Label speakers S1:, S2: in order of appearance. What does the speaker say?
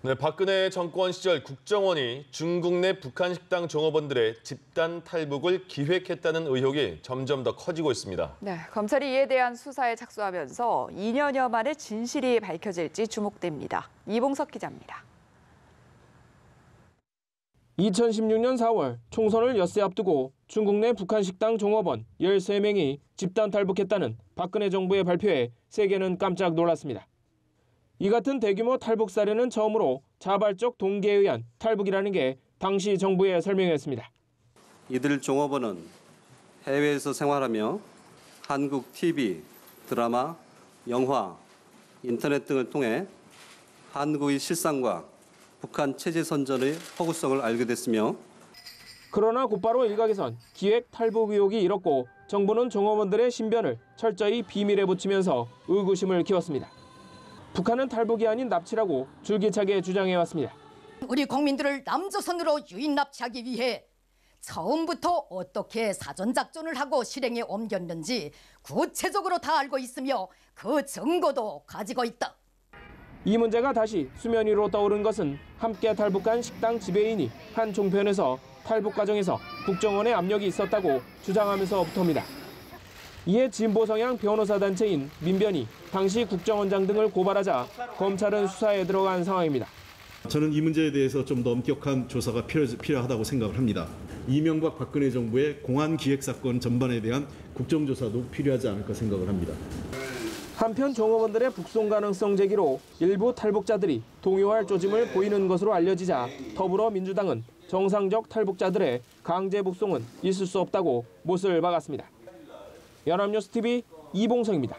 S1: 네, 박근혜 정권 시절 국정원이 중국 내 북한 식당 종업원들의 집단 탈북을 기획했다는 의혹이 점점 더 커지고 있습니다.
S2: 네, 검찰이 이에 대한 수사에 착수하면서 2년여 만에 진실이 밝혀질지 주목됩니다. 이봉석 기자입니다.
S3: 2016년 4월 총선을 엿새 앞두고 중국 내 북한 식당 종업원 13명이 집단 탈북했다는 박근혜 정부의 발표에 세계는 깜짝 놀랐습니다. 이 같은 대규모 탈북 사례는 처음으로 자발적 동기에 의한 탈북이라는 게 당시 정부의 설명이었습니다.
S4: 이들 종업원은 해외에서 생활하며 한국 TV, 드라마, 영화, 인터넷 등을 통해 한국의 실상과 북한 체제 선전의 허구성을 알게 됐으며
S3: 그러나 곧바로 일각에선 기획 탈북 의혹이 일었고 정부는 종업원들의 신변을 철저히 비밀에 붙이면서 의구심을 키웠습니다. 북한은 탈북이 아닌 납치라고 줄기차게 주장해왔습니다.
S5: 우리 국민들을 남조선으로 유인 납치하기 위해 처음부터 어떻게 사전작전을 하고 실행에 옮겼는지 구체적으로 다 알고 있으며 그 증거도 가지고 있다.
S3: 이 문제가 다시 수면 위로 떠오른 것은 함께 탈북한 식당 지배인이 한 종편에서 탈북 과정에서 국정원의 압력이 있었다고 주장하면서부터입니다. 이에 진보 성향 변호사 단체인 민변이 당시 국정원장 등을 고발하자 검찰은 수사에 들어간 상황입니다.
S6: 저는 이 문제에 대해서 좀 더 엄격한 조사가 필요하다고 생각을 합니다. 이명박 박근혜 정부의 공안 기획 사건 전반에 대한 국정조사도 필요하지 않을까 생각을 합니다.
S3: 한편 종업원들의 북송 가능성 제기로 일부 탈북자들이 동요할 조짐을 보이는 것으로 알려지자 더불어민주당은 정상적 탈북자들의 강제 북송은 있을 수 없다고 못을 박았습니다. 연합뉴스TV 이봉성입니다.